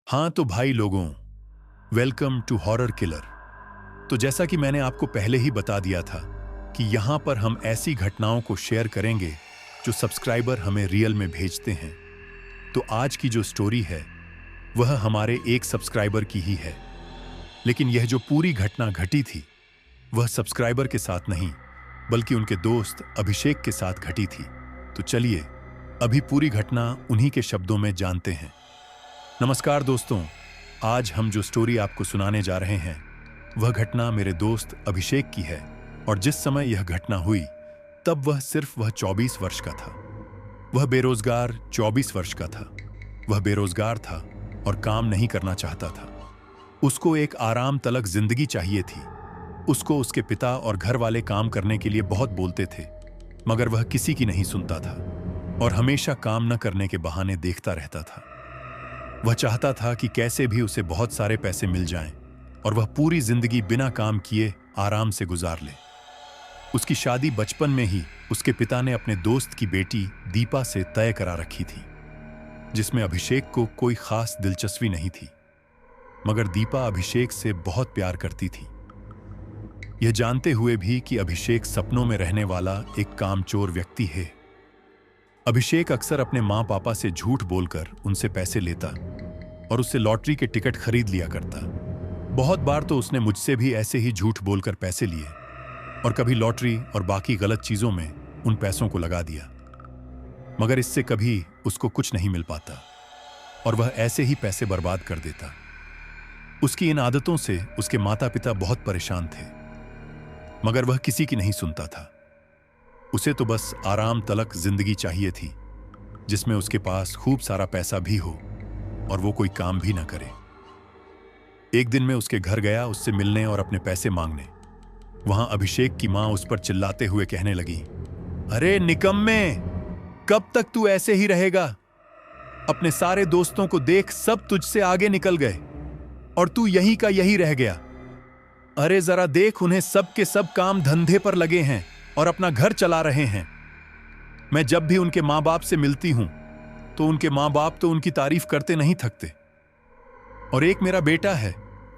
हाँ तो भाई लोगों, वेलकम टू हॉरर किलर। तो जैसा कि मैंने आपको पहले ही बता दिया था कि यहाँ पर हम ऐसी घटनाओं को शेयर करेंगे जो सब्सक्राइबर हमें रियल में भेजते हैं। तो आज की जो स्टोरी है वह हमारे एक सब्सक्राइबर की ही है, लेकिन यह जो पूरी घटना घटी थी वह सब्सक्राइबर के साथ नहीं बल्कि उनके दोस्त अभिषेक के साथ घटी थी। तो चलिए अभी पूरी घटना उन्हीं के शब्दों में जानते हैं। नमस्कार दोस्तों, आज हम जो स्टोरी आपको सुनाने जा रहे हैं वह घटना मेरे दोस्त अभिषेक की है। और जिस समय यह घटना हुई तब वह 24 वर्ष का था। वह बेरोजगार 24 वर्ष का था। वह बेरोजगार था और काम नहीं करना चाहता था। उसको एक आराम तलक जिंदगी चाहिए थी। उसको उसके पिता और घर वाले काम करने के लिए बहुत बोलते थे, मगर वह किसी की नहीं सुनता था और हमेशा काम न करने के बहाने देखता रहता था। वह चाहता था कि कैसे भी उसे बहुत सारे पैसे मिल जाएं और वह पूरी जिंदगी बिना काम किए आराम से गुजार ले। उसकी शादी बचपन में ही उसके पिता ने अपने दोस्त की बेटी दीपा से तय करा रखी थी, जिसमें अभिषेक को कोई खास दिलचस्पी नहीं थी। मगर दीपा अभिषेक से बहुत प्यार करती थी, यह जानते हुए भी कि अभिषेक सपनों में रहने वाला एक कामचोर व्यक्ति है। अभिषेक अक्सर अपने माँ पापा से झूठ बोलकर उनसे पैसे लेता और उससे लॉटरी के टिकट खरीद लिया करता। बहुत बार तो उसने मुझसे भी ऐसे ही झूठ बोलकर पैसे लिए और कभी लॉटरी और बाकी गलत चीजों में उन पैसों को लगा दिया, मगर इससे कभी उसको कुछ नहीं मिल पाता और वह ऐसे ही पैसे बर्बाद कर देता। उसकी इन आदतों से उसके माता पिता बहुत परेशान थे, मगर वह किसी की नहीं सुनता था। उसे तो बस आराम तलक जिंदगी चाहिए थी, जिसमें उसके पास खूब सारा पैसा भी हो और वो कोई काम भी ना करे। एक दिन मैं उसके घर गया उससे मिलने और अपने पैसे मांगने। वहां अभिषेक की मां उस पर चिल्लाते हुए कहने लगी, अरे निकम्मे, कब तक तू ऐसे ही रहेगा? अपने सारे दोस्तों को देख, सब तुझसे आगे निकल गए और तू यहीं का यहीं रह गया। अरे जरा देख, उन्हें सब के सब काम धंधे पर लगे हैं और अपना घर चला रहे हैं। मैं जब भी उनके माँ बाप से मिलती हूं तो उनके माँ बाप तो उनकी तारीफ करते नहीं थकते। और एक मेरा बेटा है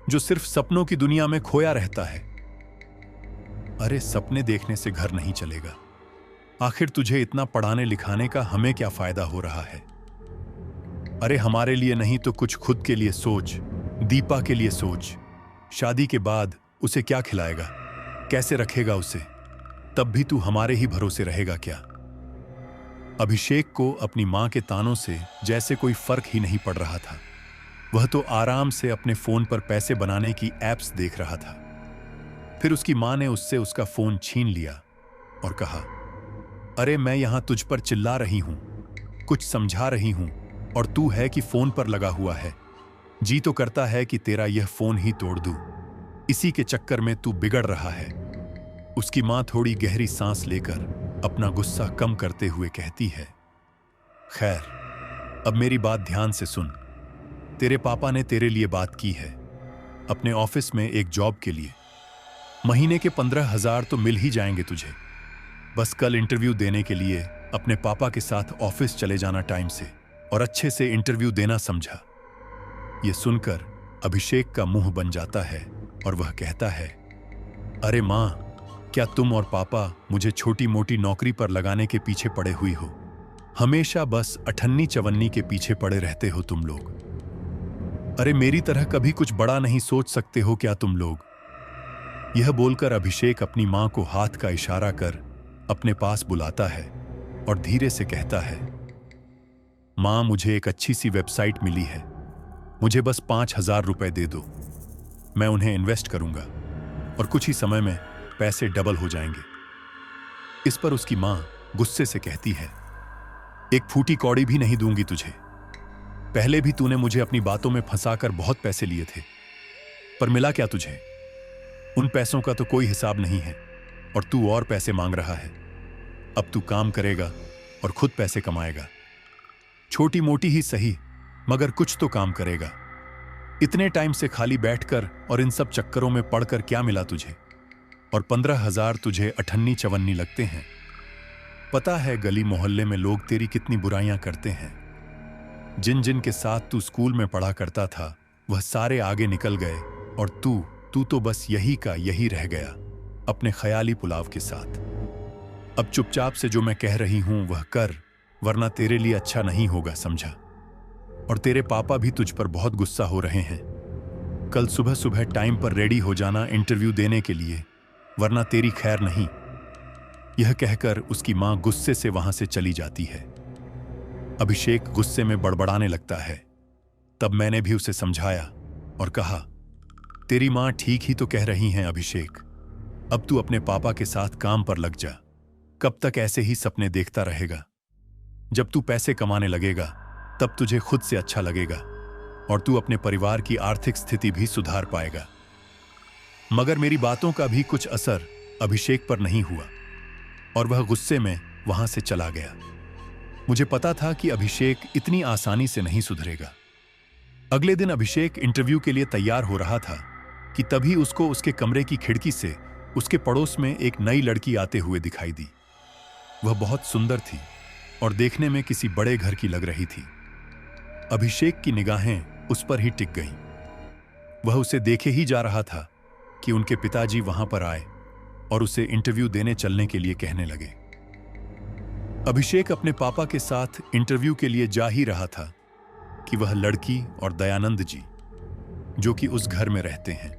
जो सिर्फ सपनों की दुनिया में खोया रहता है। अरे सपने देखने से घर नहीं चलेगा। आखिर तुझे इतना पढ़ाने लिखाने का हमें क्या फायदा हो रहा है? अरे हमारे लिए नहीं तो कुछ खुद के लिए सोच। दीपा के लिए सोच। शादी के बाद उसे क्या खिलाएगा, कैसे रखेगा उसे? तब भी तू हमारे ही भरोसे रहेगा क्या? अभिषेक को अपनी मां के तानों से जैसे कोई फर्क ही नहीं पड़ रहा था। वह तो आराम से अपने फोन पर पैसे बनाने की एप्स देख रहा था। फिर उसकी मां ने उससे उसका फोन छीन लिया और कहा, अरे मैं यहां तुझ पर चिल्ला रही हूं, कुछ समझा रही हूं और तू है कि फोन पर लगा हुआ है। जी तो करता है कि तेरा यह फोन ही तोड़ दूं। इसी के चक्कर में तू बिगड़ रहा है। उसकी मां थोड़ी गहरी सांस लेकर अपना गुस्सा कम करते हुए कहती है, खैर, अब मेरी बात ध्यान से सुन। तेरे पापा ने तेरे लिए बात की है, अपने ऑफिस में एक जॉब के लिए। महीने के 15,000 तो मिल ही जाएंगे तुझे। बस कल इंटरव्यू देने के लिए अपने पापा के साथ ऑफिस चले जाना टाइम से और अच्छे से इंटरव्यू देना, समझा? यह सुनकर अभिषेक का मुंह बन जाता है और वह कहता है, अरे मां, क्या तुम और पापा मुझे छोटी मोटी नौकरी पर लगाने के पीछे पड़े हुई हो? हमेशा बस अठन्नी चवन्नी के पीछे पड़े रहते हो तुम लोग। अरे मेरी तरह कभी कुछ बड़ा नहीं सोच सकते हो क्या तुम लोग? यह बोलकर अभिषेक अपनी मां को हाथ का इशारा कर अपने पास बुलाता है और धीरे से कहता है, मां, मुझे एक अच्छी सी वेबसाइट मिली है, मुझे बस 5,000 रुपए दे दो। मैं उन्हें इन्वेस्ट करूंगा और कुछ ही समय में पैसे डबल हो जाएंगे। इस पर उसकी मां गुस्से से कहती है, एक फूटी कौड़ी भी नहीं दूंगी तुझे। पहले भी तूने मुझे अपनी बातों में फंसाकर बहुत पैसे लिए थे, पर मिला क्या तुझे? उन पैसों का तो कोई हिसाब नहीं है और तू और पैसे मांग रहा है। अब तू काम करेगा और खुद पैसे कमाएगा। छोटी मोटी ही सही, मगर कुछ तो काम करेगा। इतने टाइम से खाली बैठकर और इन सब चक्करों में पड़कर क्या मिला तुझे? और 15,000 तुझे अठन्नी चवन्नी लगते हैं। पता है गली मोहल्ले में लोग तेरी कितनी बुराइयां करते हैं। जिन जिन के साथ तू स्कूल में पढ़ा करता था वह सारे आगे निकल गए और तू तो बस यही का यही रह गया, अपने ख्याली पुलाव के साथ। अब चुपचाप से जो मैं कह रही हूं वह कर, वरना तेरे लिए अच्छा नहीं होगा, समझा? और तेरे पापा भी तुझ पर बहुत गुस्सा हो रहे हैं। कल सुबह सुबह टाइम पर रेडी हो जाना इंटरव्यू देने के लिए, वरना तेरी खैर नहीं। यह कहकर उसकी मां गुस्से से वहां से चली जाती है। अभिषेक गुस्से में बड़बड़ाने लगता है। तब मैंने भी उसे समझाया और कहा, तेरी मां ठीक ही तो कह रही हैं अभिषेक, अब तू अपने पापा के साथ काम पर लग जा। कब तक ऐसे ही सपने देखता रहेगा? जब तू पैसे कमाने लगेगा तब तुझे खुद से अच्छा लगेगा और तू अपने परिवार की आर्थिक स्थिति भी सुधार पाएगा। मगर मेरी बातों का भी कुछ असर अभिषेक पर नहीं हुआ और वह गुस्से में वहां से चला गया। मुझे पता था कि अभिषेक इतनी आसानी से नहीं सुधरेगा। अगले दिन अभिषेक इंटरव्यू के लिए तैयार हो रहा था कि तभी उसको उसके कमरे की खिड़की से उसके पड़ोस में एक नई लड़की आते हुए दिखाई दी। वह बहुत सुंदर थी और देखने में किसी बड़े घर की लग रही थी। अभिषेक की निगाहें उस पर ही टिक गईं। वह उसे देखे ही जा रहा था कि उनके पिताजी वहां पर आए और उसे इंटरव्यू देने चलने के लिए कहने लगे। अभिषेक अपने पापा के साथ इंटरव्यू के लिए जा ही रहा था कि वह लड़की और दयानंद जी, जो कि उस घर में रहते हैं,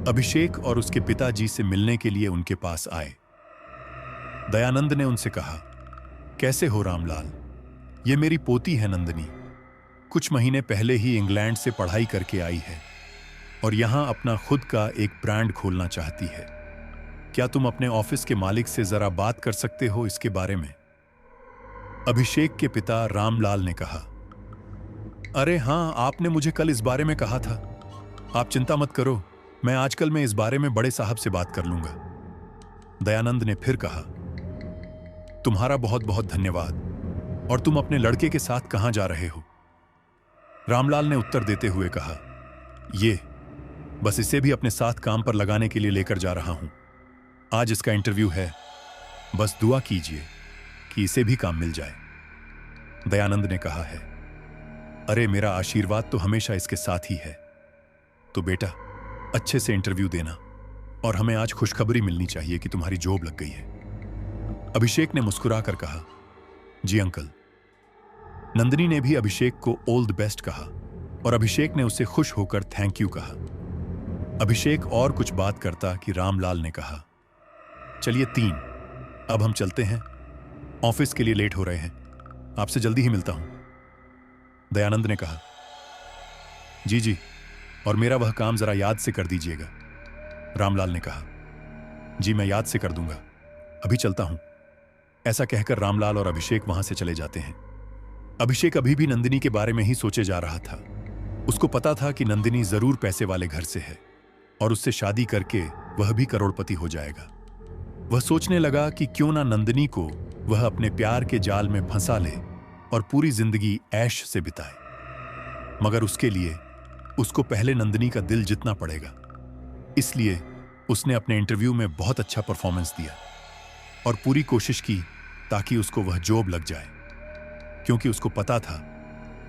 अभिषेक और उसके पिताजी से मिलने के लिए उनके पास आए। दयानंद ने उनसे कहा, कैसे हो रामलाल? ये मेरी पोती है नंदिनी। कुछ महीने पहले ही इंग्लैंड से पढ़ाई करके आई है और यहां अपना खुद का एक ब्रांड खोलना चाहती है। क्या तुम अपने ऑफिस के मालिक से जरा बात कर सकते हो इसके बारे में? अभिषेक के पिता रामलाल ने कहा, अरे हां, आपने मुझे कल इस बारे में कहा था। आप चिंता मत करो, मैं आजकल में इस बारे में बड़े साहब से बात कर लूंगा। दयानंद ने फिर कहा, तुम्हारा बहुत बहुत धन्यवाद। और तुम अपने लड़के के साथ कहां जा रहे हो? रामलाल ने उत्तर देते हुए कहा, ये बस इसे भी अपने साथ काम पर लगाने के लिए लेकर जा रहा हूं। आज इसका इंटरव्यू है, बस दुआ कीजिए कि इसे भी काम मिल जाए। दयानंद ने कहा है, अरे मेरा आशीर्वाद तो हमेशा इसके साथ ही है। तो बेटा, अच्छे से इंटरव्यू देना और हमें आज खुशखबरी मिलनी चाहिए कि तुम्हारी जॉब लग गई है। अभिषेक ने मुस्कुराकर कहा, जी अंकल। नंदिनी ने भी अभिषेक को ऑल द बेस्ट कहा और अभिषेक ने उसे खुश होकर थैंक यू कहा। अभिषेक और कुछ बात करता कि रामलाल ने कहा, चलिए 3, अब हम चलते हैं, ऑफिस के लिए लेट हो रहे हैं, आपसे जल्दी ही मिलता हूं। दयानंद ने कहा, जी जी, और मेरा वह काम जरा याद से कर दीजिएगा। रामलाल ने कहा, जी मैं याद से कर दूंगा, अभी चलता हूं। ऐसा कहकर रामलाल और अभिषेक वहां से चले जाते हैं। अभिषेक अभी भी नंदिनी के बारे में ही सोचे जा रहा था। उसको पता था कि नंदिनी जरूर पैसे वाले घर से है और उससे शादी करके वह भी करोड़पति हो जाएगा। वह सोचने लगा कि क्यों ना नंदिनी को वह अपने प्यार के जाल में फंसा ले और पूरी जिंदगी ऐश से बिताए। मगर उसके लिए उसको पहले नंदिनी का दिल जीतना पड़ेगा। इसलिए उसने अपने इंटरव्यू में बहुत अच्छा परफॉर्मेंस दिया और पूरी कोशिश की ताकि उसको वह जॉब लग जाए, क्योंकि उसको पता था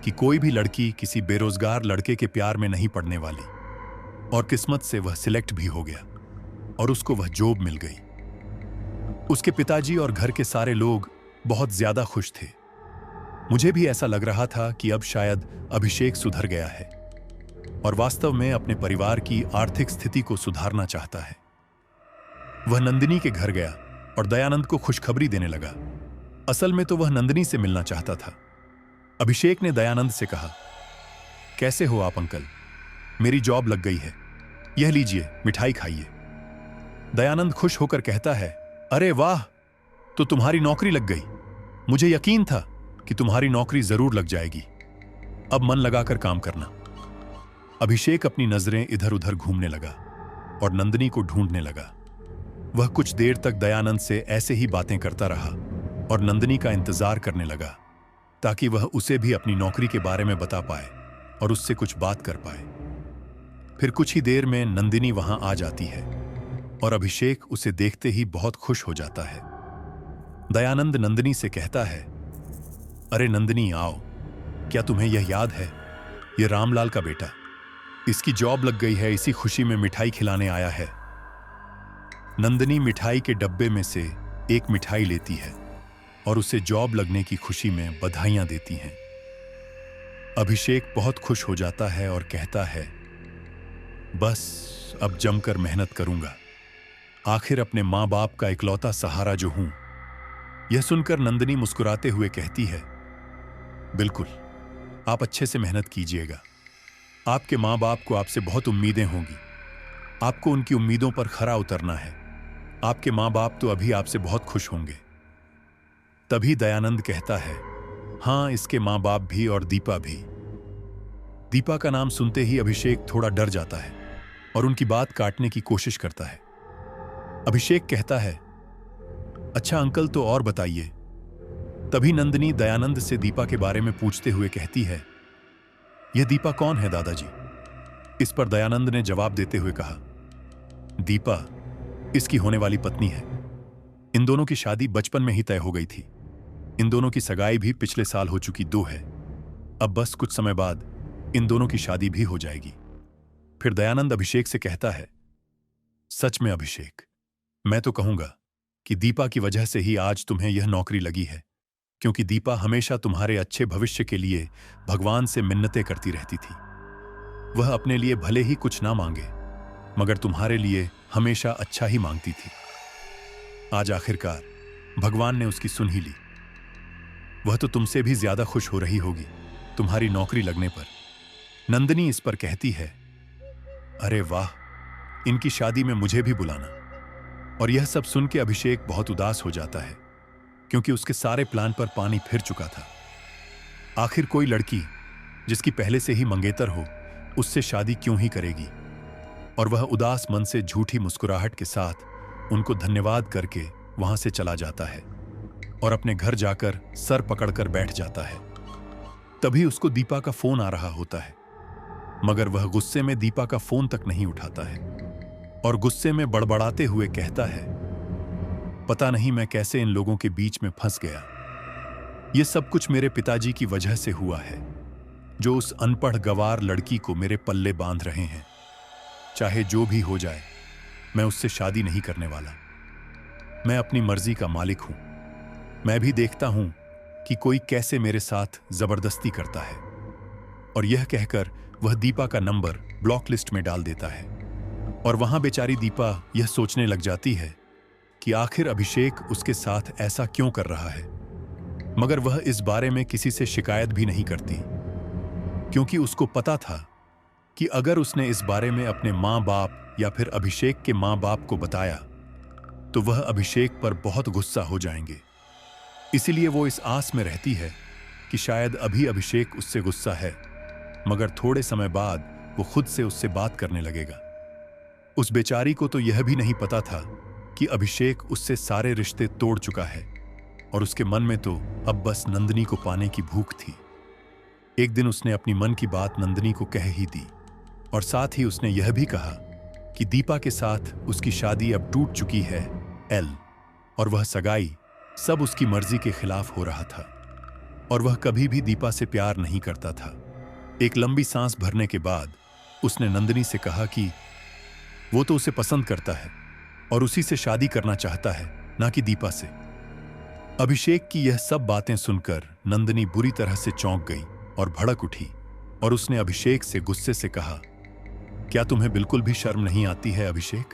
कि कोई भी लड़की किसी बेरोजगार लड़के के प्यार में नहीं पड़ने वाली। और किस्मत से वह सिलेक्ट भी हो गया और उसको वह जॉब मिल गई। उसके पिताजी और घर के सारे लोग बहुत ज्यादा खुश थे। मुझे भी ऐसा लग रहा था कि अब शायद अभिषेक सुधर गया है और वास्तव में अपने परिवार की आर्थिक स्थिति को सुधारना चाहता है। वह नंदिनी के घर गया और दयानंद को खुशखबरी देने लगा। असल में तो वह नंदिनी से मिलना चाहता था। अभिषेक ने दयानंद से कहा, कैसे हो आप अंकल? मेरी जॉब लग गई है, यह लीजिए मिठाई खाइए। दयानंद खुश होकर कहता है, अरे वाह, तो तुम्हारी नौकरी लग गई। मुझे यकीन था कि तुम्हारी नौकरी जरूर लग जाएगी। अब मन लगाकर काम करना। अभिषेक अपनी नजरें इधर उधर घूमने लगा और नंदिनी को ढूंढने लगा। वह कुछ देर तक दयानंद से ऐसे ही बातें करता रहा और नंदिनी का इंतजार करने लगा ताकि वह उसे भी अपनी नौकरी के बारे में बता पाए और उससे कुछ बात कर पाए। फिर कुछ ही देर में नंदिनी वहां आ जाती है और अभिषेक उसे देखते ही बहुत खुश हो जाता है। दयानंद नंदिनी से कहता है, अरे नंदिनी आओ, क्या तुम्हें यह याद है? ये रामलाल का बेटा, इसकी जॉब लग गई है, इसी खुशी में मिठाई खिलाने आया है। नंदिनी मिठाई के डब्बे में से एक मिठाई लेती है और उसे जॉब लगने की खुशी में बधाइयां देती हैं। अभिषेक बहुत खुश हो जाता है और कहता है, बस अब जमकर मेहनत करूंगा, आखिर अपने मां बाप का इकलौता सहारा जो हूं। यह सुनकर नंदिनी मुस्कुराते हुए कहती है, बिल्कुल, आप अच्छे से मेहनत कीजिएगा। आपके मां बाप को आपसे बहुत उम्मीदें होंगी, आपको उनकी उम्मीदों पर खरा उतरना है। आपके मां बाप तो अभी आपसे बहुत खुश होंगे। तभी दयानंद कहता है, हां, इसके मां बाप भी और दीपा भी। दीपा का नाम सुनते ही अभिषेक थोड़ा डर जाता है और उनकी बात काटने की कोशिश करता है। अभिषेक कहता है, अच्छा अंकल, तो और बताइए। तभी नंदिनी दयानंद से दीपा के बारे में पूछते हुए कहती है, यह दीपा कौन है दादाजी? इस पर दयानंद ने जवाब देते हुए कहा, दीपा इसकी होने वाली पत्नी है। इन दोनों की शादी बचपन में ही तय हो गई थी। इन दोनों की सगाई भी पिछले साल हो चुकी 2 है। अब बस कुछ समय बाद इन दोनों की शादी भी हो जाएगी। फिर दयानंद अभिषेक से कहता है, सच में अभिषेक, मैं तो कहूंगा कि दीपा की वजह से ही आज तुम्हें यह नौकरी लगी है, क्योंकि दीपा हमेशा तुम्हारे अच्छे भविष्य के लिए भगवान से मिन्नतें करती रहती थी। वह अपने लिए भले ही कुछ ना मांगे, मगर तुम्हारे लिए हमेशा अच्छा ही मांगती थी। आज आखिरकार भगवान ने उसकी सुन ही ली। वह तो तुमसे भी ज्यादा खुश हो रही होगी तुम्हारी नौकरी लगने पर। नंदिनी इस पर कहती है, अरे वाह, इनकी शादी में मुझे भी बुलाना। और यह सब सुन के अभिषेक बहुत उदास हो जाता है, क्योंकि उसके सारे प्लान पर पानी फिर चुका था। आखिर कोई लड़की जिसकी पहले से ही मंगेतर हो, उससे शादी क्यों ही करेगी? और वह उदास मन से झूठी मुस्कुराहट के साथ उनको धन्यवाद करके वहां से चला जाता है और अपने घर जाकर सर पकड़कर बैठ जाता है। तभी उसको दीपा का फोन आ रहा होता है, मगर वह गुस्से में दीपा का फोन तक नहीं उठाता है और गुस्से में बड़बड़ाते हुए कहता है, पता नहीं मैं कैसे इन लोगों के बीच में फंस गया। यह सब कुछ मेरे पिताजी की वजह से हुआ है, जो उस अनपढ़ गंवार लड़की को मेरे पल्ले बांध रहे हैं। चाहे जो भी हो जाए, मैं उससे शादी नहीं करने वाला। मैं अपनी मर्जी का मालिक हूं। मैं भी देखता हूं कि कोई कैसे मेरे साथ जबरदस्ती करता है। और यह कहकर वह दीपा का नंबर ब्लॉक लिस्ट में डाल देता है। और वहां बेचारी दीपा यह सोचने लग जाती है कि आखिर अभिषेक उसके साथ ऐसा क्यों कर रहा है, मगर वह इस बारे में किसी से शिकायत भी नहीं करती, क्योंकि उसको पता था कि अगर उसने इस बारे में अपने मां बाप या फिर अभिषेक के मां बाप को बताया तो वह अभिषेक पर बहुत गुस्सा हो जाएंगे। इसीलिए वो इस आस में रहती है कि शायद अभी अभिषेक उससे गुस्सा है, मगर थोड़े समय बाद वो खुद से उससे बात करने लगेगा। उस बेचारी को तो यह भी नहीं पता था कि अभिषेक उससे सारे रिश्ते तोड़ चुका है और उसके मन में तो अब बस नंदिनी को पाने की भूख थी। एक दिन उसने अपनी मन की बात नंदिनी को कह ही दी और साथ ही उसने यह भी कहा कि दीपा के साथ उसकी शादी अब टूट चुकी है और वह सगाई सब उसकी मर्जी के खिलाफ हो रहा था और वह कभी भी दीपा से प्यार नहीं करता था। एक लंबी सांस भरने के बाद उसने नंदिनी से कहा कि वो तो उसे पसंद करता है और उसी से शादी करना चाहता है, ना कि दीपा से। अभिषेक की यह सब बातें सुनकर नंदिनी बुरी तरह से चौंक गई और भड़क उठी और उसने अभिषेक से गुस्से से कहा, क्या तुम्हें बिल्कुल भी शर्म नहीं आती है अभिषेक?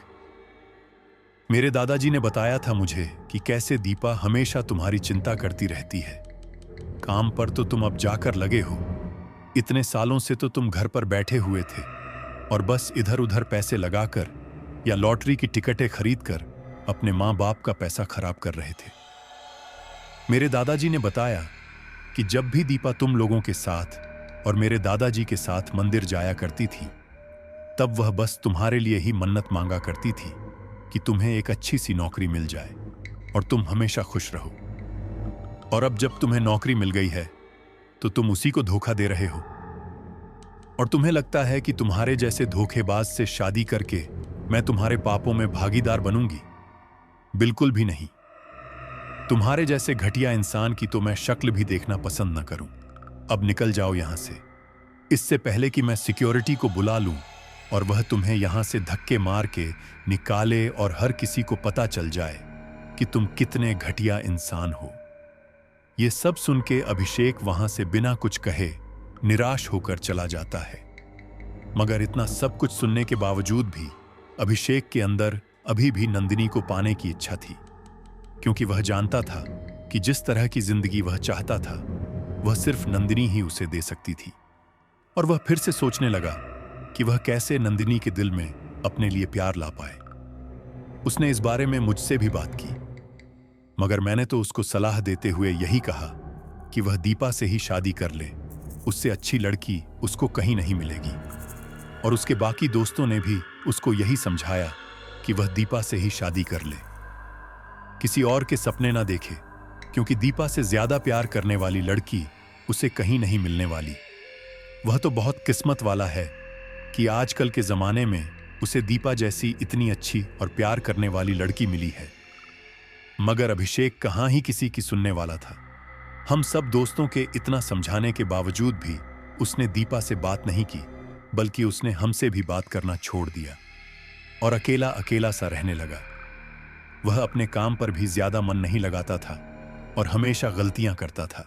मेरे दादाजी ने बताया था मुझे कि कैसे दीपा हमेशा तुम्हारी चिंता करती रहती है। काम पर तो तुम अब जाकर लगे हो। इतने सालों से तो तुम घर पर बैठे हुए थे और बस इधर उधर पैसे लगाकर या लॉटरी की टिकटें खरीदकर अपने मां बाप का पैसा खराब कर रहे थे। मेरे दादाजी ने बताया कि जब भी दीपा तुम लोगों के साथ और मेरे दादाजी के साथ मंदिर जाया करती थी, तब वह बस तुम्हारे लिए ही मन्नत मांगा करती थी कि तुम्हें एक अच्छी सी नौकरी मिल जाए और तुम हमेशा खुश रहो। और अब जब तुम्हें नौकरी मिल गई है तो तुम उसी को धोखा दे रहे हो और तुम्हें लगता है कि तुम्हारे जैसे धोखेबाज से शादी करके मैं तुम्हारे पापों में भागीदार बनूंगी। बिल्कुल भी नहीं। तुम्हारे जैसे घटिया इंसान की तो मैं शक्ल भी देखना पसंद न करूं। अब निकल जाओ यहां से, इससे पहले कि मैं सिक्योरिटी को बुला लूं और वह तुम्हें यहां से धक्के मार के निकाले और हर किसी को पता चल जाए कि तुम कितने घटिया इंसान हो। यह सब सुन के अभिषेक वहां से बिना कुछ कहे निराश होकर चला जाता है। मगर इतना सब कुछ सुनने के बावजूद भी अभिषेक के अंदर अभी भी नंदिनी को पाने की इच्छा थी, क्योंकि वह जानता था कि जिस तरह की जिंदगी वह चाहता था वह सिर्फ नंदिनी ही उसे दे सकती थी। और वह फिर से सोचने लगा कि वह कैसे नंदिनी के दिल में अपने लिए प्यार ला पाए। उसने इस बारे में मुझसे भी बात की, मगर मैंने तो उसको सलाह देते हुए यही कहा कि वह दीपा से ही शादी कर ले, उससे अच्छी लड़की उसको कहीं नहीं मिलेगी। और उसके बाकी दोस्तों ने भी उसको यही समझाया कि वह दीपा से ही शादी कर ले, किसी और के सपने ना देखे, क्योंकि दीपा से ज्यादा प्यार करने वाली लड़की उसे कहीं नहीं मिलने वाली। वह तो बहुत किस्मत वाला है कि आजकल के जमाने में उसे दीपा जैसी इतनी अच्छी और प्यार करने वाली लड़की मिली है। मगर अभिषेक कहाँ ही किसी की सुनने वाला था। हम सब दोस्तों के इतना समझाने के बावजूद भी उसने दीपा से बात नहीं की, बल्कि उसने हमसे भी बात करना छोड़ दिया और अकेला अकेला सा रहने लगा। वह अपने काम पर भी ज्यादा मन नहीं लगाता था और हमेशा गलतियां करता था,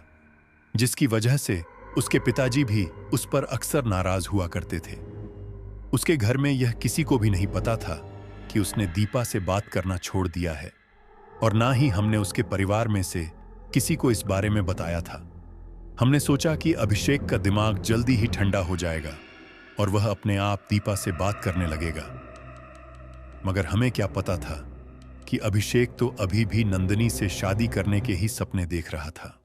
जिसकी वजह से उसके पिताजी भी उस पर अक्सर नाराज हुआ करते थे। उसके घर में यह किसी को भी नहीं पता था कि उसने दीपा से बात करना छोड़ दिया है, और ना ही हमने उसके परिवार में से किसी को इस बारे में बताया था। हमने सोचा कि अभिषेक का दिमाग जल्दी ही ठंडा हो जाएगा और वह अपने आप दीपा से बात करने लगेगा। मगर हमें क्या पता था कि अभिषेक तो अभी भी नंदिनी से शादी करने के ही सपने देख रहा था।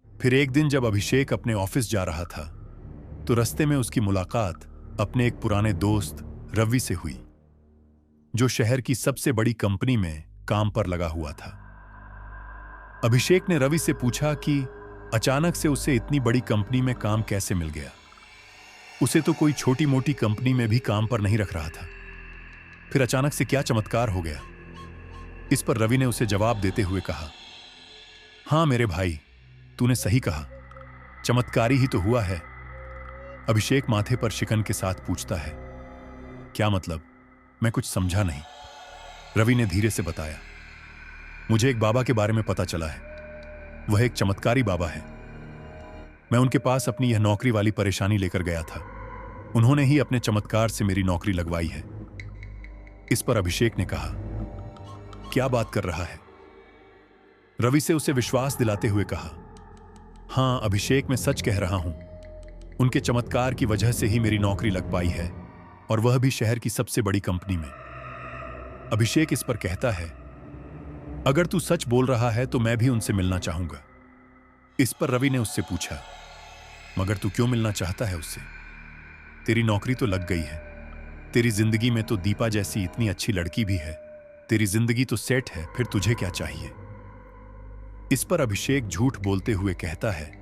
फिर एक दिन जब अभिषेक अपने ऑफिस जा रहा था तो रास्ते में उसकी मुलाकात अपने एक पुराने दोस्त रवि से हुई, जो शहर की सबसे बड़ी कंपनी में काम पर लगा हुआ था। अभिषेक ने रवि से पूछा कि अचानक से उसे इतनी बड़ी कंपनी में काम कैसे मिल गया। उसे तो कोई छोटी मोटी कंपनी में भी काम पर नहीं रख रहा था, फिर अचानक से क्या चमत्कार हो गया। इस पर रवि ने उसे जवाब देते हुए कहा, हां मेरे भाई, तूने सही कहा, चमत्कारी ही तो हुआ है। अभिषेक माथे पर शिकन के साथ पूछता है, क्या मतलब? मैं कुछ समझा नहीं। रवि ने धीरे से बताया, मुझे एक बाबा के बारे में पता चला है। वह एक चमत्कारी बाबा है। मैं उनके पास अपनी यह नौकरी वाली परेशानी लेकर गया था। उन्होंने ही अपने चमत्कार से मेरी नौकरी लगवाई है। इस पर अभिषेक ने कहा, क्या बात कर रहा है? रवि से उसे विश्वास दिलाते हुए कहा, हां अभिषेक, मैं सच कह रहा हूं। उनके चमत्कार की वजह से ही मेरी नौकरी लग पाई है, और वह भी शहर की सबसे बड़ी कंपनी में। अभिषेक इस पर कहता है, अगर तू सच बोल रहा है तो मैं भी उनसे मिलना चाहूंगा। इस पर रवि ने उससे पूछा, मगर तू क्यों मिलना चाहता है उससे? तेरी नौकरी तो लग गई है, तेरी जिंदगी में तो दीपा जैसी इतनी अच्छी लड़की भी है, तेरी जिंदगी तो सेट है, फिर तुझे क्या चाहिए? इस पर अभिषेक झूठ बोलते हुए कहता है,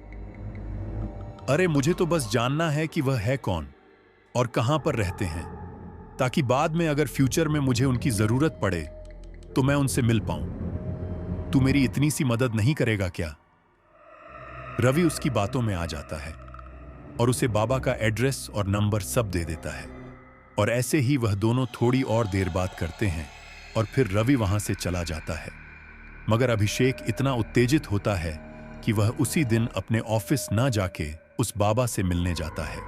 अरे मुझे तो बस जानना है कि वह है कौन और कहां पर रहते हैं, ताकि बाद में अगर फ्यूचर में मुझे उनकी जरूरत पड़े तो मैं उनसे मिल पाऊं। तू मेरी इतनी सी मदद नहीं करेगा क्या? रवि उसकी बातों में आ जाता है और उसे बाबा का एड्रेस और नंबर सब दे देता है, और ऐसे ही वह दोनों थोड़ी और देर बात करते हैं और फिर रवि वहां से चला जाता है। मगर अभिषेक इतना उत्तेजित होता है कि वह उसी दिन अपने ऑफिस ना जाके उस बाबा से मिलने जाता है।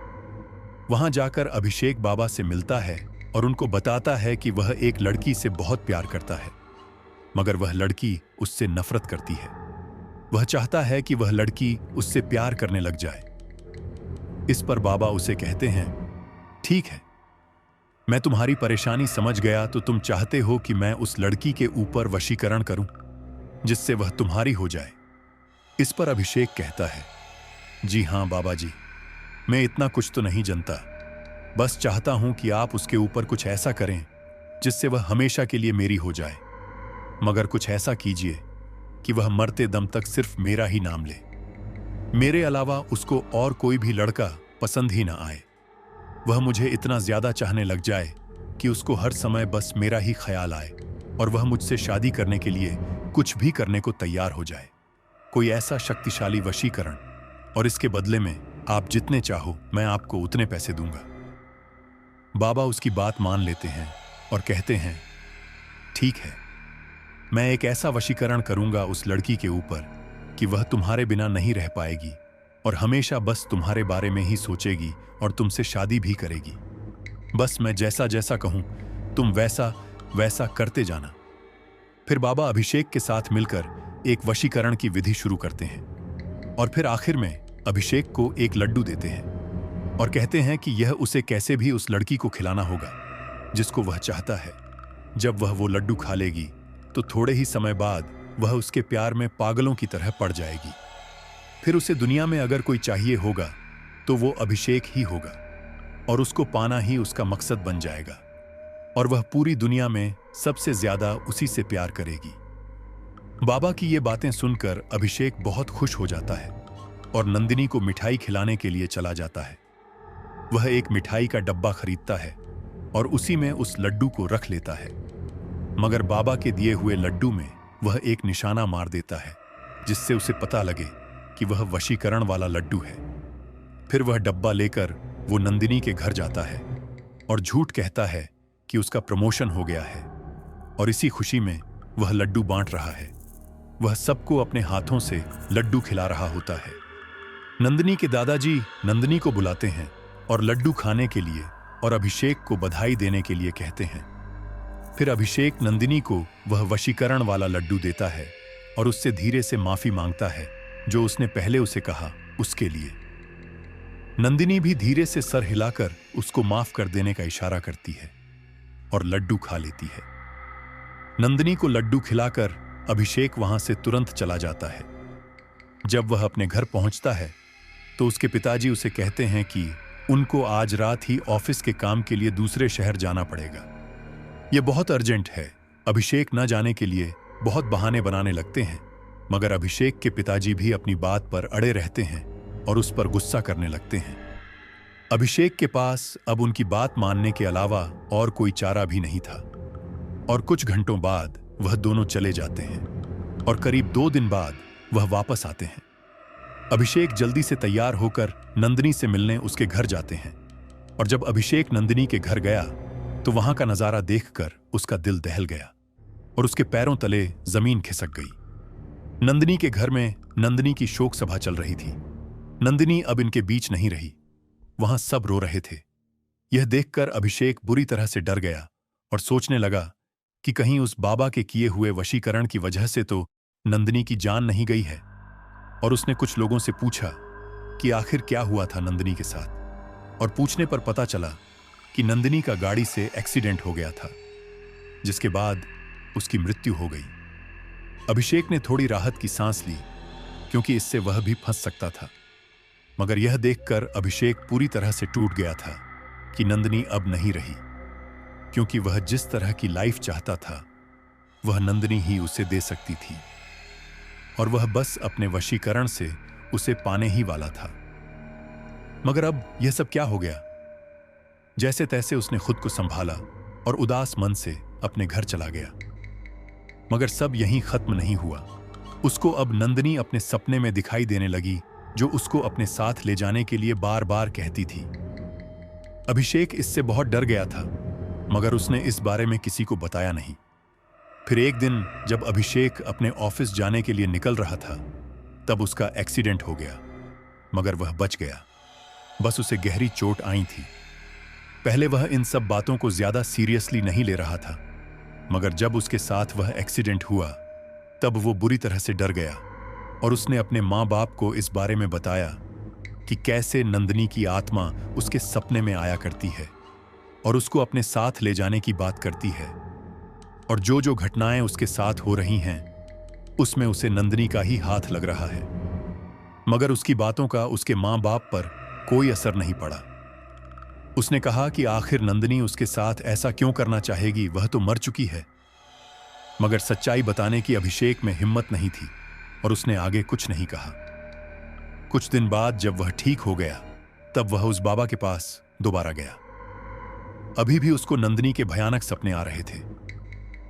वहां जाकर अभिषेक बाबा से मिलता है और उनको बताता है कि वह एक लड़की से बहुत प्यार करता है, मगर वह लड़की उससे नफरत करती है। वह चाहता है कि वह लड़की उससे प्यार करने लग जाए। इस पर बाबा उसे कहते हैं, ठीक है, मैं तुम्हारी परेशानी समझ गया, तो तुम चाहते हो कि मैं उस लड़की के ऊपर वशीकरण करूं जिससे वह तुम्हारी हो जाए। इस पर अभिषेक कहता है, जी हां बाबा जी, मैं इतना कुछ तो नहीं जानता, बस चाहता हूं कि आप उसके ऊपर कुछ ऐसा करें जिससे वह हमेशा के लिए मेरी हो जाए, मगर कुछ ऐसा कीजिए कि वह मरते दम तक सिर्फ मेरा ही नाम ले। मेरे अलावा उसको और कोई भी लड़का पसंद ही ना आए। वह मुझे इतना ज्यादा चाहने लग जाए कि उसको हर समय बस मेरा ही ख्याल आए और वह मुझसे शादी करने के लिए कुछ भी करने को तैयार हो जाए। कोई ऐसा शक्तिशाली वशीकरण और इसके बदले में आप जितने चाहो मैं आपको उतने पैसे दूंगा। बाबा उसकी बात मान लेते हैं और कहते हैं, ठीक है, मैं एक ऐसा वशीकरण करूंगा उस लड़की के ऊपर कि वह तुम्हारे बिना नहीं रह पाएगी और हमेशा बस तुम्हारे बारे में ही सोचेगी और तुमसे शादी भी करेगी। बस मैं जैसा जैसा कहूं तुम वैसा वैसा करते जाना। फिर बाबा अभिषेक के साथ मिलकर एक वशीकरण की विधि शुरू करते हैं और फिर आखिर में अभिषेक को एक लड्डू देते हैं और कहते हैं कि यह उसे कैसे भी उस लड़की को खिलाना होगा जिसको वह चाहता है। जब वह वो लड्डू खा लेगी तो थोड़े ही समय बाद वह उसके प्यार में पागलों की तरह पड़ जाएगी। फिर उसे दुनिया में अगर कोई चाहिए होगा तो वो अभिषेक ही होगा और उसको पाना ही उसका मकसद बन जाएगा और वह पूरी दुनिया में सबसे ज्यादा उसी से प्यार करेगी। बाबा की ये बातें सुनकर अभिषेक बहुत खुश हो जाता है और नंदिनी को मिठाई खिलाने के लिए चला जाता है। वह एक मिठाई का डब्बा खरीदता है और उसी में उस लड्डू को रख लेता है, मगर बाबा के दिए हुए लड्डू में वह एक निशाना मार देता है जिससे उसे पता लगे कि वह वशीकरण वाला लड्डू है। फिर वह डब्बा लेकर वो नंदिनी के घर जाता है और झूठ कहता है कि उसका प्रमोशन हो गया है और इसी खुशी में वह लड्डू बांट रहा है। वह सबको अपने हाथों से लड्डू खिला रहा होता है। नंदिनी के दादाजी नंदिनी को बुलाते हैं और लड्डू खाने के लिए और अभिषेक को बधाई देने के लिए कहते हैं। फिर अभिषेक नंदिनी को वह वशीकरण वाला लड्डू देता है और उससे धीरे से माफी मांगता है जो उसने पहले उसे कहा उसके लिए। नंदिनी भी धीरे से सर हिलाकर उसको माफ कर देने का इशारा करती है और लड्डू खा लेती है। नंदिनी को लड्डू खिलाकर अभिषेक वहां से तुरंत चला जाता है। जब वह अपने घर पहुंचता है तो उसके पिताजी उसे कहते हैं कि उनको आज रात ही ऑफिस के काम के लिए दूसरे शहर जाना पड़ेगा। यह बहुत अर्जेंट है। अभिषेक न जाने के लिए बहुत बहाने बनाने लगते हैं, मगर अभिषेक के पिताजी भी अपनी बात पर अड़े रहते हैं और उस पर गुस्सा करने लगते हैं। अभिषेक के पास अब उनकी बात मानने के अलावा और कोई चारा भी नहीं था और कुछ घंटों बाद वह दोनों चले जाते हैं और करीब 2 दिन बाद वह वापस आते हैं। अभिषेक जल्दी से तैयार होकर नंदिनी से मिलने उसके घर जाते हैं और जब अभिषेक नंदिनी के घर गया तो वहां का नजारा देखकर उसका दिल दहल गया और उसके पैरों तले जमीन खिसक गई। नंदिनी के घर में नंदिनी की शोक सभा चल रही थी। नंदिनी अब इनके बीच नहीं रही। वहां सब रो रहे थे। यह देखकर अभिषेक बुरी तरह से डर गया और सोचने लगा कि कहीं उस बाबा के किए हुए वशीकरण की वजह से तो नंदिनी की जान नहीं गई है। और उसने कुछ लोगों से पूछा कि आखिर क्या हुआ था नंदिनी के साथ, और पूछने पर पता चला कि नंदिनी का गाड़ी से एक्सीडेंट हो गया था, जिसके बाद उसकी मृत्यु हो गई। अभिषेक ने थोड़ी राहत की सांस ली क्योंकि इससे वह भी फंस सकता था, मगर यह देखकर अभिषेक पूरी तरह से टूट गया था कि नंदिनी अब नहीं रही, क्योंकि वह जिस तरह की लाइफ चाहता था वह नंदिनी ही उसे दे सकती थी और वह बस अपने वशीकरण से उसे पाने ही वाला था। मगर अब यह सब क्या हो गया? जैसे तैसे उसने खुद को संभाला और उदास मन से अपने घर चला गया। मगर सब यहीं खत्म नहीं हुआ। उसको अब नंदिनी अपने सपने में दिखाई देने लगी, जो उसको अपने साथ ले जाने के लिए बार बार कहती थी। अभिषेक इससे बहुत डर गया था, मगर उसने इस बारे में किसी को बताया नहीं। फिर एक दिन जब अभिषेक अपने ऑफिस जाने के लिए निकल रहा था, तब उसका एक्सीडेंट हो गया, मगर वह बच गया। बस उसे गहरी चोट आई थी। पहले वह इन सब बातों को ज्यादा सीरियसली नहीं ले रहा था, मगर जब उसके साथ वह एक्सीडेंट हुआ तब वो बुरी तरह से डर गया और उसने अपने माँ बाप को इस बारे में बताया कि कैसे नंदिनी की आत्मा उसके सपने में आया करती है और उसको अपने साथ ले जाने की बात करती है, और जो जो घटनाएं उसके साथ हो रही हैं उसमें उसे नंदिनी का ही हाथ लग रहा है। मगर उसकी बातों का उसके माँ बाप पर कोई असर नहीं पड़ा। उसने कहा कि आखिर नंदिनी उसके साथ ऐसा क्यों करना चाहेगी, वह तो मर चुकी है। मगर सच्चाई बताने की अभिषेक में हिम्मत नहीं थी और उसने आगे कुछ नहीं कहा। कुछ दिन बाद जब वह ठीक हो गया तब वह उस बाबा के पास दोबारा गया। अभी भी उसको नंदिनी के भयानक सपने आ रहे थे।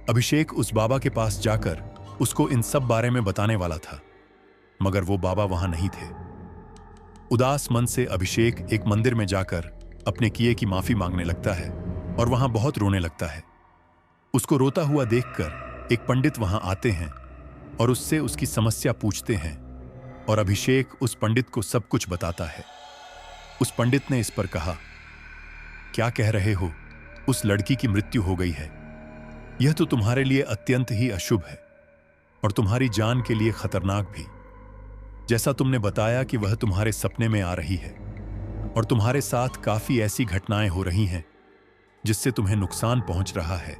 अभिषेक उस बाबा के पास जाकर उसको इन सब बारे में बताने वाला था, मगर वो बाबा वहां नहीं थे। उदास मन से अभिषेक एक मंदिर में जाकर अपने किए की माफी मांगने लगता है और वहां बहुत रोने लगता है। उसको रोता हुआ देखकर एक पंडित वहां आते हैं और उससे उसकी समस्या पूछते हैं और अभिषेक उस पंडित को सब कुछ बताता है। उस पंडित ने इस पर कहा, क्या कह रहे हो? उस लड़की की मृत्यु हो गई है। यह तो तुम्हारे लिए अत्यंत ही अशुभ है और तुम्हारी जान के लिए खतरनाक भी। जैसा तुमने बताया कि वह तुम्हारे सपने में आ रही है और तुम्हारे साथ काफी ऐसी घटनाएं हो रही हैं जिससे तुम्हें नुकसान पहुंच रहा है,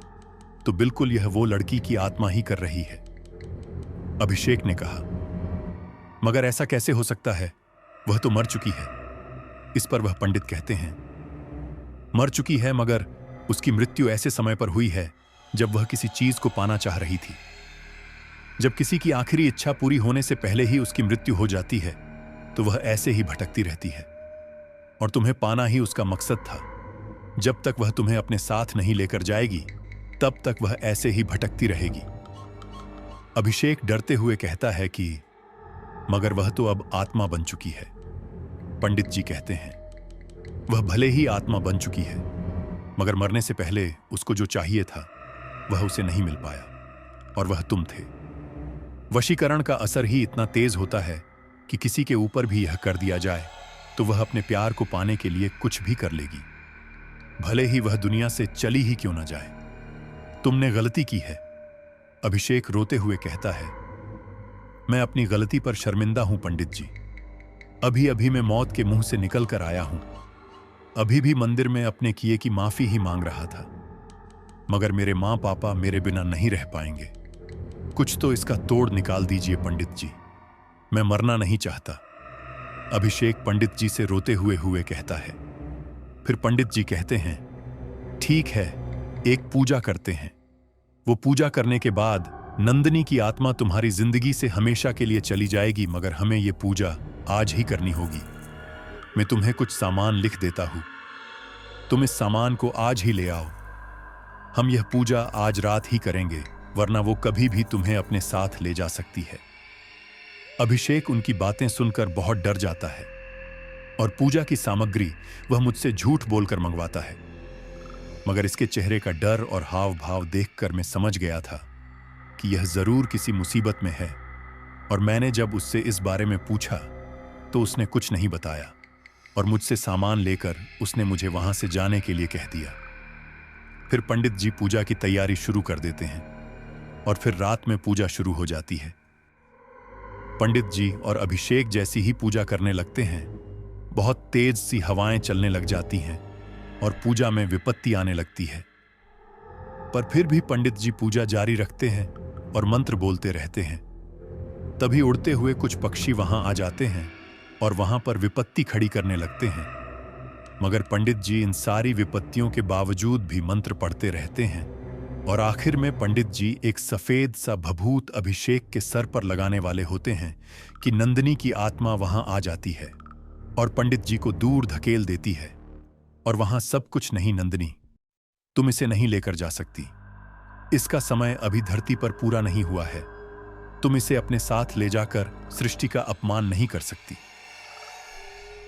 तो बिल्कुल यह वो लड़की की आत्मा ही कर रही है। अभिषेक ने कहा, मगर ऐसा कैसे हो सकता है? वह तो मर चुकी है। इस पर वह पंडित कहते हैं, मर चुकी है मगर उसकी मृत्यु ऐसे समय पर हुई है जब वह किसी चीज को पाना चाह रही थी। जब किसी की आखिरी इच्छा पूरी होने से पहले ही उसकी मृत्यु हो जाती है तो वह ऐसे ही भटकती रहती है और तुम्हें पाना ही उसका मकसद था। जब तक वह तुम्हें अपने साथ नहीं लेकर जाएगी तब तक वह ऐसे ही भटकती रहेगी। अभिषेक डरते हुए कहता है कि मगर वह तो अब आत्मा बन चुकी है। पंडित जी कहते हैं, वह भले ही आत्मा बन चुकी है मगर मरने से पहले उसको जो चाहिए था वह उसे नहीं मिल पाया और वह तुम थे। वशीकरण का असर ही इतना तेज होता है कि किसी के ऊपर भी यह कर दिया जाए तो वह अपने प्यार को पाने के लिए कुछ भी कर लेगी, भले ही वह दुनिया से चली ही क्यों ना जाए। तुमने गलती की है। अभिषेक रोते हुए कहता है, मैं अपनी गलती पर शर्मिंदा हूं पंडित जी। अभी अभी मैं मौत के मुंह से निकल कर आया हूं। अभी भी मंदिर में अपने किए की माफी ही मांग रहा था, मगर मेरे मां पापा मेरे बिना नहीं रह पाएंगे। कुछ तो इसका तोड़ निकाल दीजिए पंडित जी, मैं मरना नहीं चाहता। अभिषेक पंडित जी से रोते हुए कहता है। फिर पंडित जी कहते हैं, ठीक है, एक पूजा करते हैं। वो पूजा करने के बाद नंदिनी की आत्मा तुम्हारी जिंदगी से हमेशा के लिए चली जाएगी, मगर हमें ये पूजा आज ही करनी होगी। मैं तुम्हें कुछ सामान लिख देता हूं, तुम इस सामान को आज ही ले आओ। हम यह पूजा आज रात ही करेंगे, वरना वो कभी भी तुम्हें अपने साथ ले जा सकती है। अभिषेक उनकी बातें सुनकर बहुत डर जाता है और पूजा की सामग्री वह मुझसे झूठ बोलकर मंगवाता है, मगर इसके चेहरे का डर और हाव भाव देखकर मैं समझ गया था कि यह जरूर किसी मुसीबत में है। और मैंने जब उससे इस बारे में पूछा तो उसने कुछ नहीं बताया और मुझसे सामान लेकर उसने मुझे वहां से जाने के लिए कह दिया। फिर पंडित जी पूजा की तैयारी शुरू कर देते हैं और फिर रात में पूजा शुरू हो जाती है। पंडित जी और अभिषेक जैसी ही पूजा करने लगते हैं, बहुत तेज सी हवाएं चलने लग जाती हैं और पूजा में विपत्ति आने लगती है। पर फिर भी पंडित जी पूजा जारी रखते हैं और मंत्र बोलते रहते हैं। तभी उड़ते हुए कुछ पक्षी वहां आ जाते हैं और वहां पर विपत्ति खड़ी करने लगते हैं, मगर पंडित जी इन सारी विपत्तियों के बावजूद भी मंत्र पढ़ते रहते हैं और आखिर में पंडित जी एक सफेद सा भभूत अभिषेक के सर पर लगाने वाले होते हैं कि नंदिनी की आत्मा वहां आ जाती है और पंडित जी को दूर धकेल देती है और वहां सब कुछ नहीं नंदिनी, तुम इसे नहीं लेकर जा सकती। इसका समय अभी धरती पर पूरा नहीं हुआ है। तुम इसे अपने साथ ले जाकर सृष्टि का अपमान नहीं कर सकती।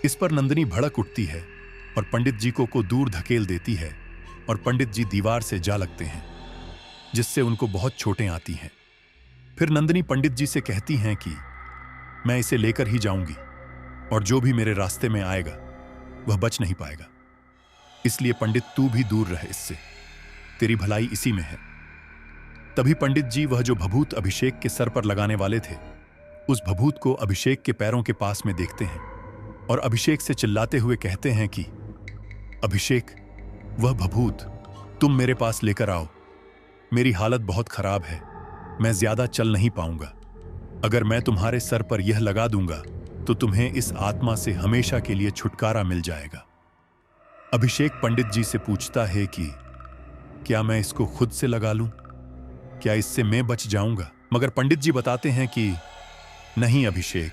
इस पर नंदिनी भड़क उठती है और पंडित जी को दूर धकेल देती है और पंडित जी दीवार से जा लगते हैं, जिससे उनको बहुत चोटें आती हैं। फिर नंदिनी पंडित जी से कहती हैं कि मैं इसे लेकर ही जाऊंगी और जो भी मेरे रास्ते में आएगा वह बच नहीं पाएगा, इसलिए पंडित तू भी दूर रह इससे, तेरी भलाई इसी में है। तभी पंडित जी वह जो भभूत अभिषेक के सर पर लगाने वाले थे, उस भभूत को अभिषेक के पैरों के पास में देखते हैं और अभिषेक से चिल्लाते हुए कहते हैं कि अभिषेक, वह भभूत तुम मेरे पास लेकर आओ। मेरी हालत बहुत खराब है, मैं ज्यादा चल नहीं पाऊंगा। अगर मैं तुम्हारे सर पर यह लगा दूंगा तो तुम्हें इस आत्मा से हमेशा के लिए छुटकारा मिल जाएगा। अभिषेक पंडित जी से पूछता है कि क्या मैं इसको खुद से लगा लूं? क्या इससे मैं बच जाऊंगा? मगर पंडित जी बताते हैं कि नहीं अभिषेक,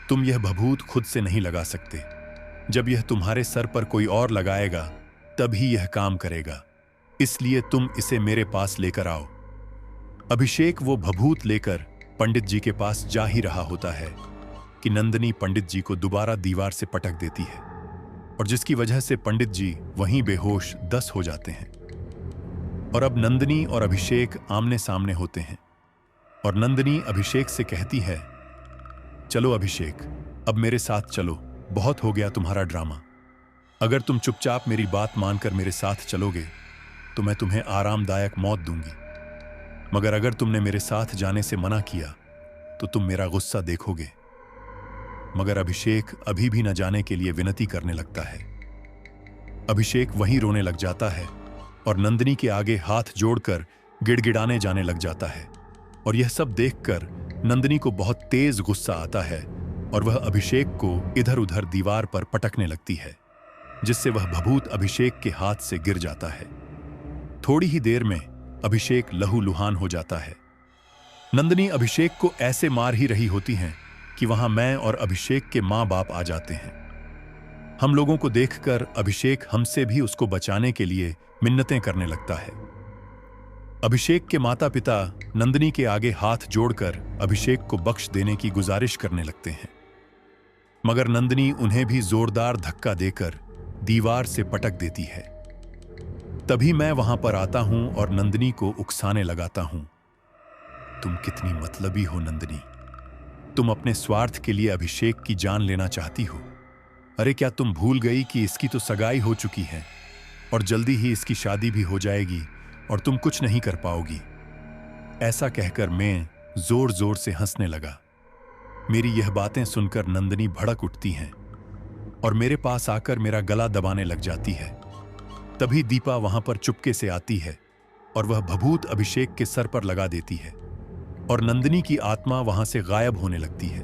तुम यह भभूत खुद से नहीं लगा सकते। जब यह तुम्हारे सर पर कोई और लगाएगा तभी यह काम करेगा, इसलिए तुम इसे मेरे पास लेकर आओ। अभिषेक वो भभूत लेकर पंडित जी के पास जा ही रहा होता है कि नंदिनी पंडित जी को दोबारा दीवार से पटक देती है और जिसकी वजह से पंडित जी वहीं बेहोश दस हो जाते हैं। और अब नंदिनी और अभिषेक आमने सामने होते हैं और नंदिनी अभिषेक से कहती है, चलो अभिषेक, अब मेरे साथ चलो, बहुत हो गया तुम्हारा ड्रामा। अगर तुम चुपचाप मेरी बात मानकर मेरे साथ चलोगे तो मैं तुम्हें आरामदायक मौत दूंगी, मगर अगर तुमने मेरे साथ जाने से मना किया तो तुम मेरा गुस्सा देखोगे। मगर अभिषेक अभी भी न जाने के लिए विनती करने लगता है। अभिषेक वहीं रोने लग जाता है और नंदिनी के आगे हाथ जोड़कर गिड़गिड़ाने जाने लग जाता है। और यह सब देखकर नंदिनी को बहुत तेज गुस्सा आता है और वह अभिषेक को इधर उधर दीवार पर पटकने लगती है, जिससे वह भभूत अभिषेक के हाथ से गिर जाता है। थोड़ी ही देर में अभिषेक लहूलुहान हो जाता है। नंदिनी अभिषेक को ऐसे मार ही रही होती हैं कि वहां मैं और अभिषेक के मां बाप आ जाते हैं। हम लोगों को देखकर अभिषेक हमसे भी उसको बचाने के लिए मिन्नतें करने लगता है। अभिषेक के माता पिता नंदिनी के आगे हाथ जोड़कर अभिषेक को बख्श देने की गुजारिश करने लगते हैं, मगर नंदिनी उन्हें भी जोरदार धक्का देकर दीवार से पटक देती है। तभी मैं वहां पर आता हूं और नंदिनी को उकसाने लगाता हूं, तुम कितनी मतलबी हो नंदिनी, तुम अपने स्वार्थ के लिए अभिषेक की जान लेना चाहती हो। अरे क्या तुम भूल गई कि इसकी तो सगाई हो चुकी है और जल्दी ही इसकी शादी भी हो जाएगी और तुम कुछ नहीं कर पाओगी। ऐसा कहकर मैं जोर जोर से हंसने लगा। मेरी यह बातें सुनकर नंदिनी भड़क उठती हैं और मेरे पास आकर मेरा गला दबाने लग जाती है। तभी दीपा वहां पर चुपके से आती है और वह भभूत अभिषेक के सर पर लगा देती है और नंदिनी की आत्मा वहां से गायब होने लगती है।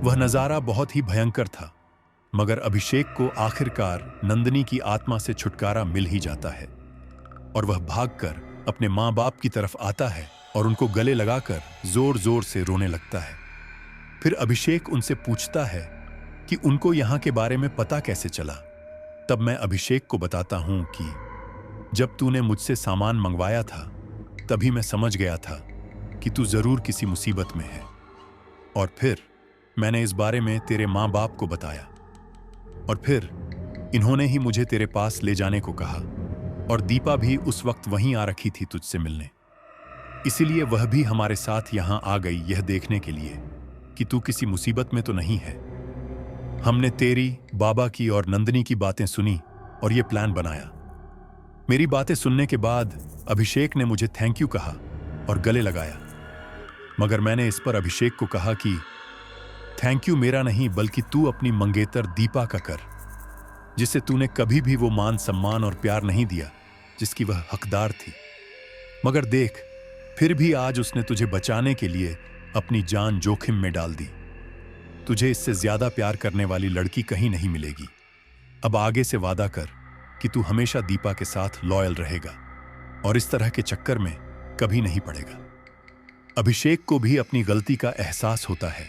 वह नजारा बहुत ही भयंकर था, मगर अभिषेक को आखिरकार नंदिनी की आत्मा से छुटकारा मिल ही जाता है और वह भागकर अपने मां बाप की तरफ आता है और उनको गले लगाकर जोर जोर से रोने लगता है। फिर अभिषेक उनसे पूछता है कि उनको यहां के बारे में पता कैसे चला। तब मैं अभिषेक को बताता हूं कि जब तूने मुझसे सामान मंगवाया था तभी मैं समझ गया था कि तू जरूर किसी मुसीबत में है, और फिर मैंने इस बारे में तेरे मां बाप को बताया और फिर इन्होंने ही मुझे तेरे पास ले जाने को कहा। और दीपा भी उस वक्त वहीं आ रखी थी तुझसे मिलने, इसीलिए वह भी हमारे साथ यहां आ गई यह देखने के लिए कि तू किसी मुसीबत में तो नहीं है। हमने तेरी, बाबा की और नंदिनी की बातें सुनी और यह प्लान बनाया। मेरी बातें सुनने के बाद अभिषेक ने मुझे थैंक यू कहा और गले लगाया, मगर मैंने इस पर अभिषेक को कहा कि थैंक यू मेरा नहीं बल्कि तू अपनी मंगेतर दीपा का कर, जिसे तूने कभी भी वो मान सम्मान और प्यार नहीं दिया जिसकी वह हकदार थी। मगर देख, फिर भी आज उसने तुझे बचाने के लिए अपनी जान जोखिम में डाल दी। तुझे इससे ज्यादा प्यार करने वाली लड़की कहीं नहीं मिलेगी। अब आगे से वादा कर कि तू हमेशा दीपा के साथ लॉयल रहेगा और इस तरह के चक्कर में कभी नहीं पड़ेगा। अभिषेक को भी अपनी गलती का एहसास होता है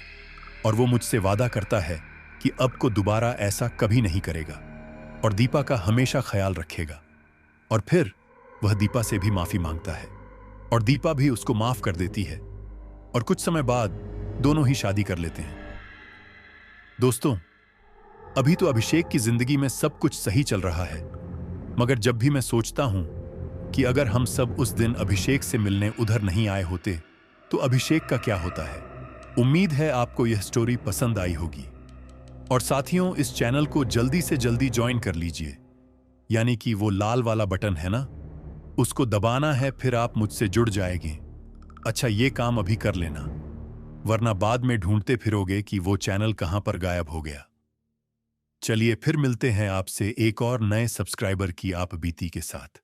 और वो मुझसे वादा करता है कि अब को दोबारा ऐसा कभी नहीं करेगा और दीपा का हमेशा ख्याल रखेगा। और फिर वह दीपा से भी माफी मांगता है और दीपा भी उसको माफ कर देती है और कुछ समय बाद दोनों ही शादी कर लेते हैं। दोस्तों, अभी तो अभिषेक की जिंदगी में सब कुछ सही चल रहा है, मगर जब भी मैं सोचता हूं कि अगर हम सब उस दिन अभिषेक से मिलने उधर नहीं आए होते तो अभिषेक का क्या होता है। उम्मीद है आपको यह स्टोरी पसंद आई होगी और साथियों, इस चैनल को जल्दी से जल्दी ज्वाइन कर लीजिए, यानी कि वो लाल वाला बटन है ना, उसको दबाना है, फिर आप मुझसे जुड़ जाएंगे। अच्छा, ये काम अभी कर लेना, वरना बाद में ढूंढते फिरोगे कि वो चैनल कहां पर गायब हो गया। चलिए फिर मिलते हैं आपसे एक और नए सब्सक्राइबर की आप बीती के साथ।